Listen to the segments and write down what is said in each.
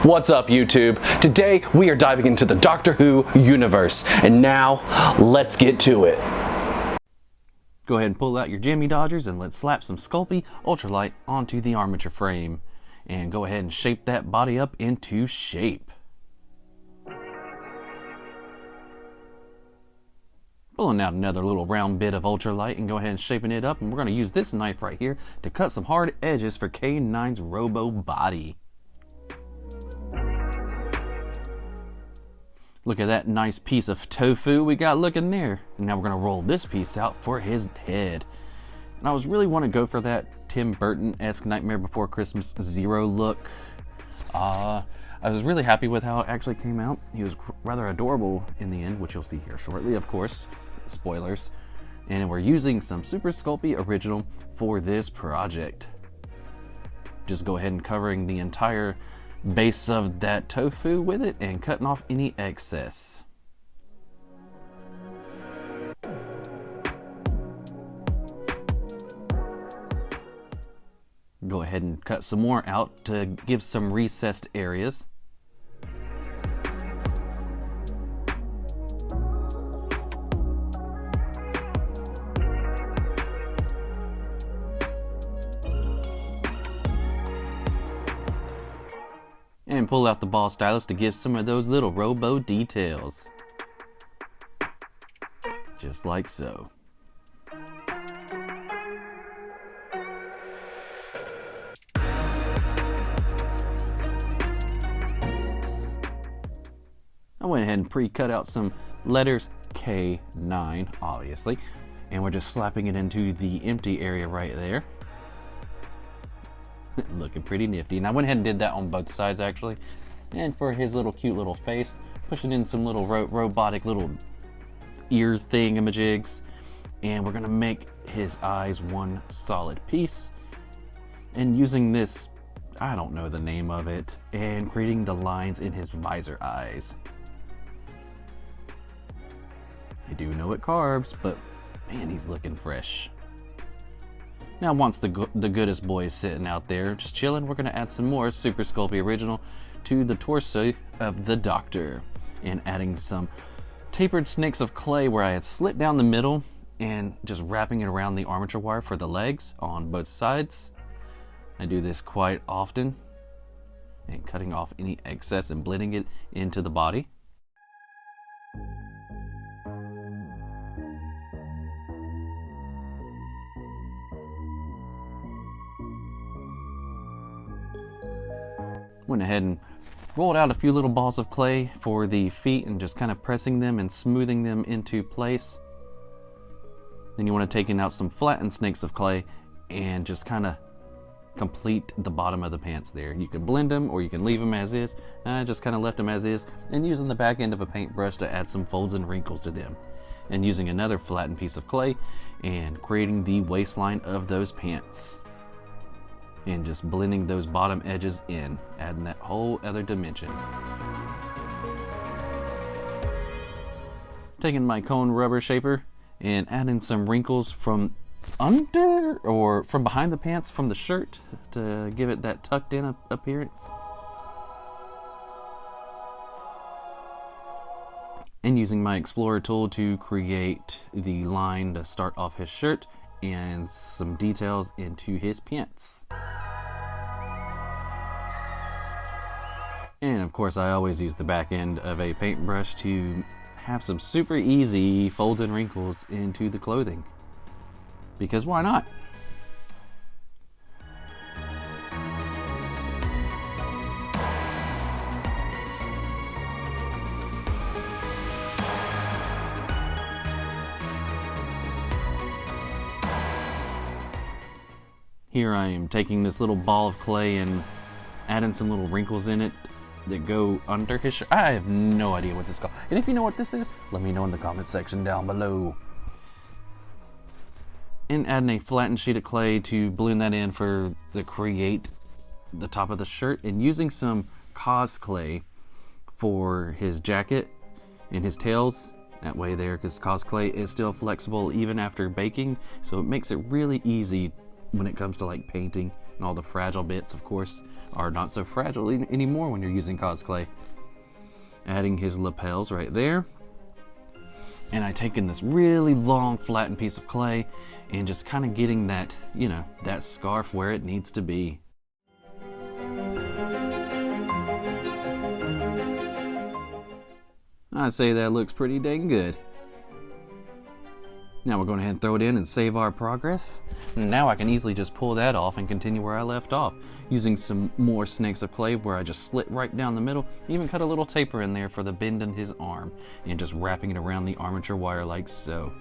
What's up, YouTube? Today we are diving into the Doctor Who universe, and now let's get to it. Go ahead and pull out your Jimmy Dodgers and let's slap some Sculpey ultralight onto the armature frame and go ahead and shape that body up into shape. Pulling out another little round bit of ultralight and go ahead and shaping it up, and we're going to use this knife right here to cut some hard edges for K9's robo body. Look at that nice piece of tofu we got looking there. And now we're gonna roll this piece out for his head. And I was really want to go for that Tim Burton-esque Nightmare Before Christmas Zero look. I was really happy with how it actually came out. He was rather adorable in the end, which you'll see here shortly, of course. Spoilers. And we're using some Super Sculpey Original for this project. Just go ahead and covering the entire base of that tofu with it and cutting off any excess. Go ahead and cut some more out to give some recessed areas. And pull out the ball stylus to give some of those little robo details. Just like so. I went ahead and pre-cut out some letters K9, obviously, and we're just slapping it into the empty area right there. Looking pretty nifty. And I went ahead and did that on both sides actually. And for his little cute little face, pushing in some little robotic little ear thingamajigs. And we're gonna make his eyes one solid piece. And using this, I don't know the name of it, and creating the lines in his visor eyes. I do know it carbs, but man, he's looking fresh. Now once the goodest boy is sitting out there just chilling, we're going to add some more Super Sculpey Original to the torso of the Doctor. And adding some tapered snakes of clay where I had slit down the middle and just wrapping it around the armature wire for the legs on both sides. I do this quite often. And cutting off any excess and blending it into the body. Went ahead and rolled out a few little balls of clay for the feet and just kind of pressing them and smoothing them into place. Then you want to take out some flattened snakes of clay and just kind of complete the bottom of the pants there. You can blend them or you can leave them as is. I just kind of left them as is and using the back end of a paintbrush to add some folds and wrinkles to them. And using another flattened piece of clay and creating the waistline of those pants. And just blending those bottom edges in, adding that whole other dimension. Taking my cone rubber shaper and adding some wrinkles from under or from behind the pants from the shirt to give it that tucked in appearance. And using my Explorer tool to create the line to start off his shirt and some details into his pants. And of course I always use the back end of a paintbrush to have some super easy folds and wrinkles into the clothing. Because why not? Here I am taking this little ball of clay and adding some little wrinkles in it that go under his shirt. I have no idea what this is called. And if you know what this is, let me know in the comment section down below. And adding a flattened sheet of clay to blend that in for the create the top of the shirt, and using some cos clay for his jacket and his tails. That way there, because cos clay is still flexible even after baking, so it makes it really easy when it comes to like painting, and all the fragile bits, of course, are not so fragile anymore when you're using cos clay. Adding his lapels right there. And I take in this really long flattened piece of clay and just kind of getting that, you know, that scarf where it needs to be. I'd say that looks pretty dang good. Now we're going ahead and throw it in and save our progress. Now I can easily just pull that off and continue where I left off, using some more snakes of clay where I just slit right down the middle, even cut a little taper in there for the bend in his arm, and just wrapping it around the armature wire like so.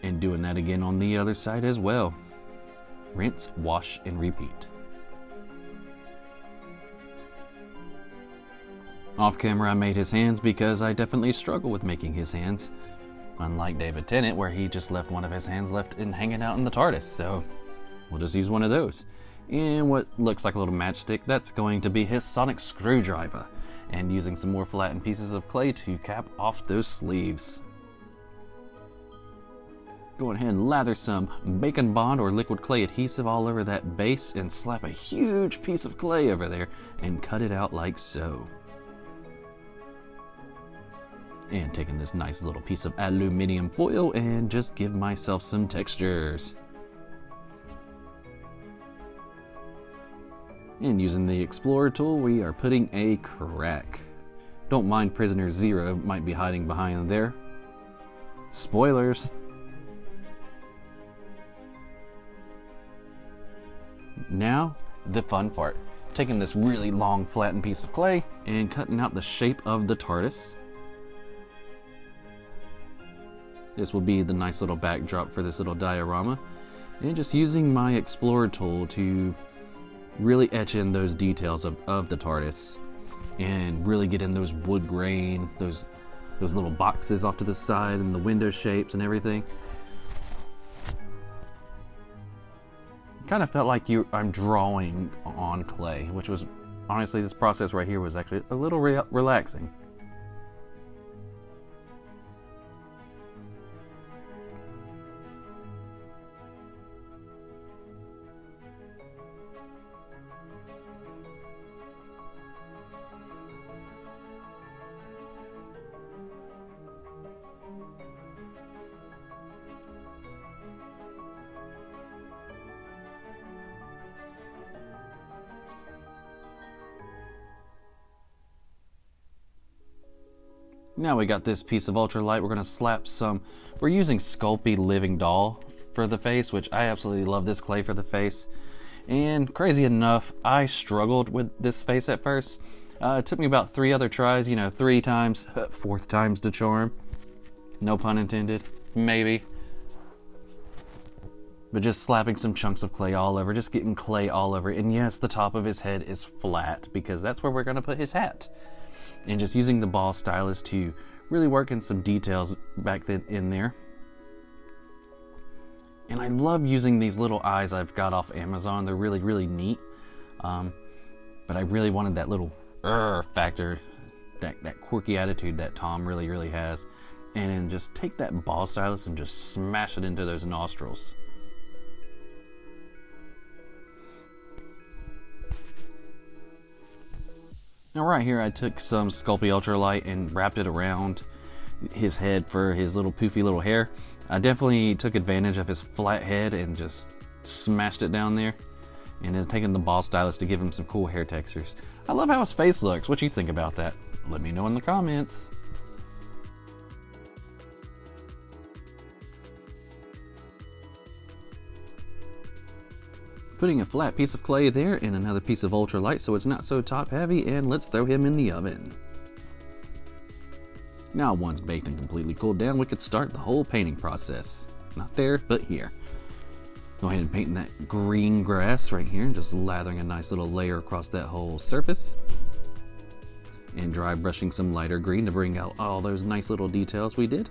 And doing that again on the other side as well. Rinse, wash, and repeat. Off camera I made his hands because I definitely struggle with making his hands. Unlike David Tennant, where he just left one of his hands left and hanging out in the Tardis, so we'll just use one of those. And what looks like a little matchstick, that's going to be his sonic screwdriver. And using some more flattened pieces of clay to cap off those sleeves. Go ahead and lather some Bacon Bond or liquid clay adhesive all over that base and slap a huge piece of clay over there and cut it out like so. And taking this nice little piece of aluminum foil and just give myself some textures. And using the Explorer tool, we are putting a crack. Don't mind Prisoner Zero might be hiding behind there. Spoilers. Now, the fun part. Taking this really long flattened piece of clay and cutting out the shape of the Tardis. This will be the nice little backdrop for this little diorama. And just using my Explorer tool to really etch in those details of the Tardis. And really get in those wood grain, those little boxes off to the side and the window shapes and everything. Kind of felt like I'm drawing on clay, which was, honestly, this process right here was actually a little relaxing. Now we got this piece of ultralight. We're going to slap some, we're using Sculpey Living Doll for the face, which I absolutely love this clay for the face. And crazy enough, I struggled with this face at first. It took me about 3 other tries, you know, 3 times, 4th time's the charm. No pun intended, maybe. But just slapping some chunks of clay all over, just getting clay all over. And yes, the top of his head is flat because that's where we're going to put his hat. And just using the ball stylus to really work in some details back then in there. And I love using these little eyes I've got off Amazon. They're really, really neat. But I really wanted that little factor, that quirky attitude that Tom really, really has. And then just take that ball stylus and just smash it into those nostrils. Now right here I took some Sculpey Ultralight and wrapped it around his head for his little poofy little hair. I definitely took advantage of his flat head and just smashed it down there. And then taking the ball stylus to give him some cool hair textures. I love how his face looks. What you think about that? Let me know in the comments. Putting a flat piece of clay there and another piece of ultralight so it's not so top heavy, and let's throw him in the oven. Now once baked and completely cooled down, we could start the whole painting process. Not there, but here. Go ahead and paint that green grass right here, just lathering a nice little layer across that whole surface. And dry brushing some lighter green to bring out all those nice little details we did.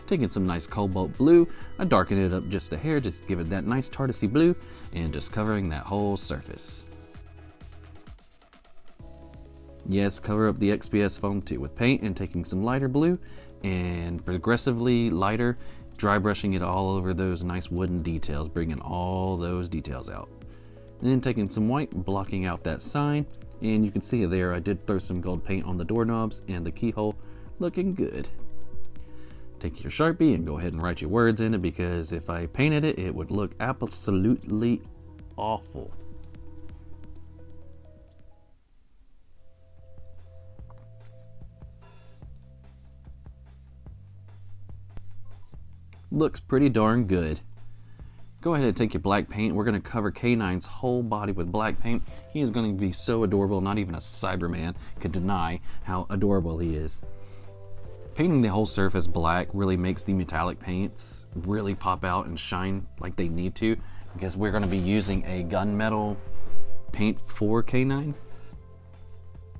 Taking some nice cobalt blue, I darken it up just a hair, just to give it that nice Tardisy blue, and just covering that whole surface. Yes, cover up the XPS foam too with paint, and taking some lighter blue and progressively lighter dry brushing it all over those nice wooden details, bringing all those details out. And then taking some white, blocking out that sign, and you can see it there, I did throw some gold paint on the doorknobs and the keyhole, looking good. Take your Sharpie and go ahead and write your words in it, because if I painted it, it would look absolutely awful. Looks pretty darn good. Go ahead and take your black paint. We're going to cover K9's whole body with black paint. He is going to be so adorable, not even a Cyberman could deny how adorable he is. Painting the whole surface black really makes the metallic paints really pop out and shine like they need to, because we're going to be using a gunmetal paint for K9.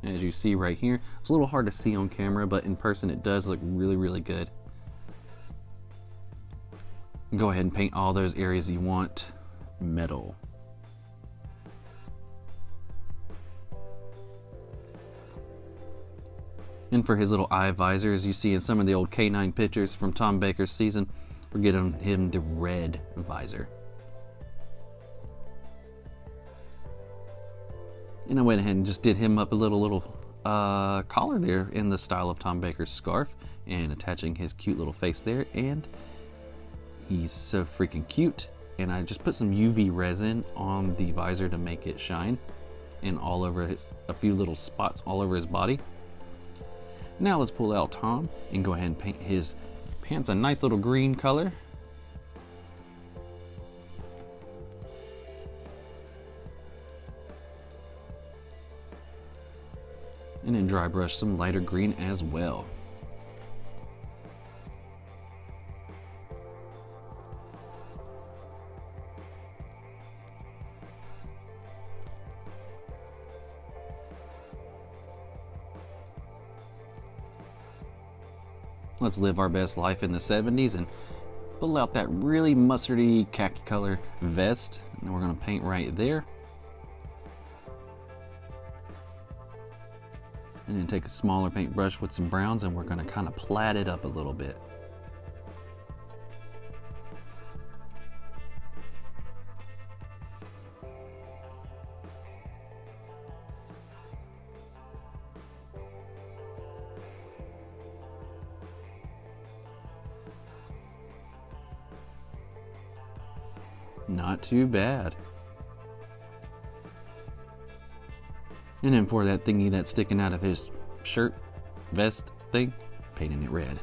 As you see right here, it's a little hard to see on camera, but in person it does look really, really good. Go ahead and paint all those areas you want metal. And for his little eye visor, as you see in some of the old K9 pictures from Tom Baker's season, we're getting him the red visor. And I went ahead and just did him up a little collar there in the style of Tom Baker's scarf, and attaching his cute little face there, and he's so freaking cute. And I just put some UV resin on the visor to make it shine, and all over a few little spots all over his body. Now let's pull out Tom and go ahead and paint his pants a nice little green color. And then dry brush some lighter green as well. Let's live our best life in the 70s and pull out that really mustardy khaki color vest. And we're going to paint right there. And then take a smaller paintbrush with some browns, and we're going to kind of plait it up a little bit. Not too bad. And then for that thingy that's sticking out of his shirt, vest thing, painting it red.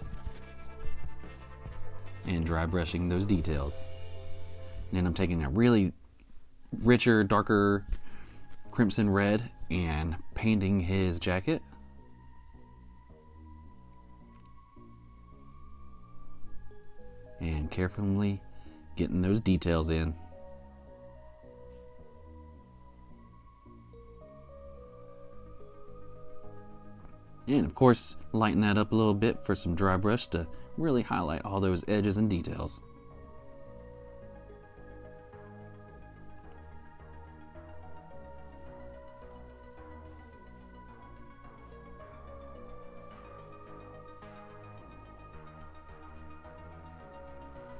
And dry brushing those details. And then I'm taking a really richer, darker crimson red and painting his jacket. And carefully getting those details in. And of course, lighten that up a little bit for some dry brush to really highlight all those edges and details.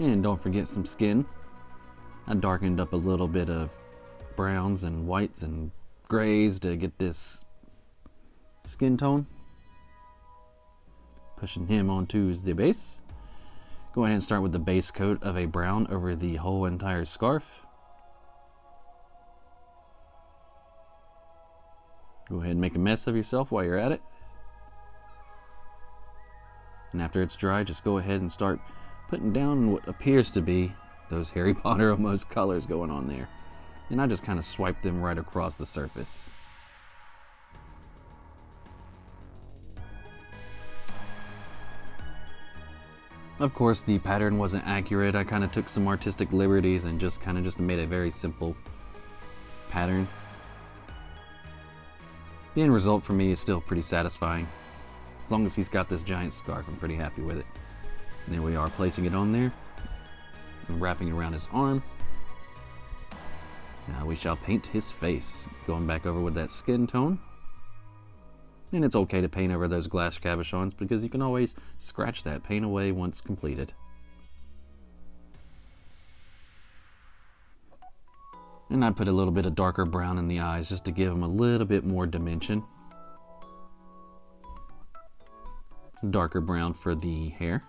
And don't forget some skin. I darkened up a little bit of browns and whites and grays to get this skin tone. Pushing him onto the base. Go ahead and start with the base coat of a brown over the whole entire scarf. Go ahead and make a mess of yourself while you're at it. And after it's dry, just go ahead and start putting down what appears to be those Harry Potter almost colors going on there. And I just kind of swipe them right across the surface. Of course, the pattern wasn't accurate. I kind of took some artistic liberties and just made a very simple pattern. The end result for me is still pretty satisfying. As long as he's got this giant scarf, I'm pretty happy with it. And there we are, placing it on there and wrapping it around his arm. Now we shall paint his face, going back over with that skin tone. And it's okay to paint over those glass cabochons because you can always scratch that paint away once completed. And I put a little bit of darker brown in the eyes just to give him a little bit more dimension. Darker brown for the hair.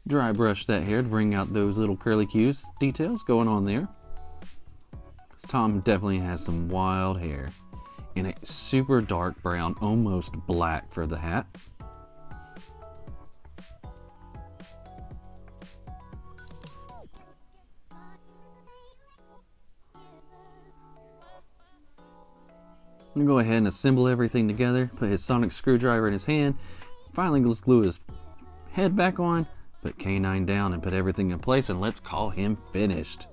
Dry brush that hair to bring out those little curly cues details going on there. Tom definitely has some wild hair. And a super dark brown, almost black for the hat. I'm gonna go ahead and assemble everything together, put his sonic screwdriver in his hand, finally let's glue his head back on, put K9 down and put everything in place, and let's call him finished.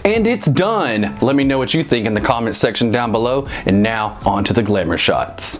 And it's done! Let me know what you think in the comments section down below, and now on to the glamour shots.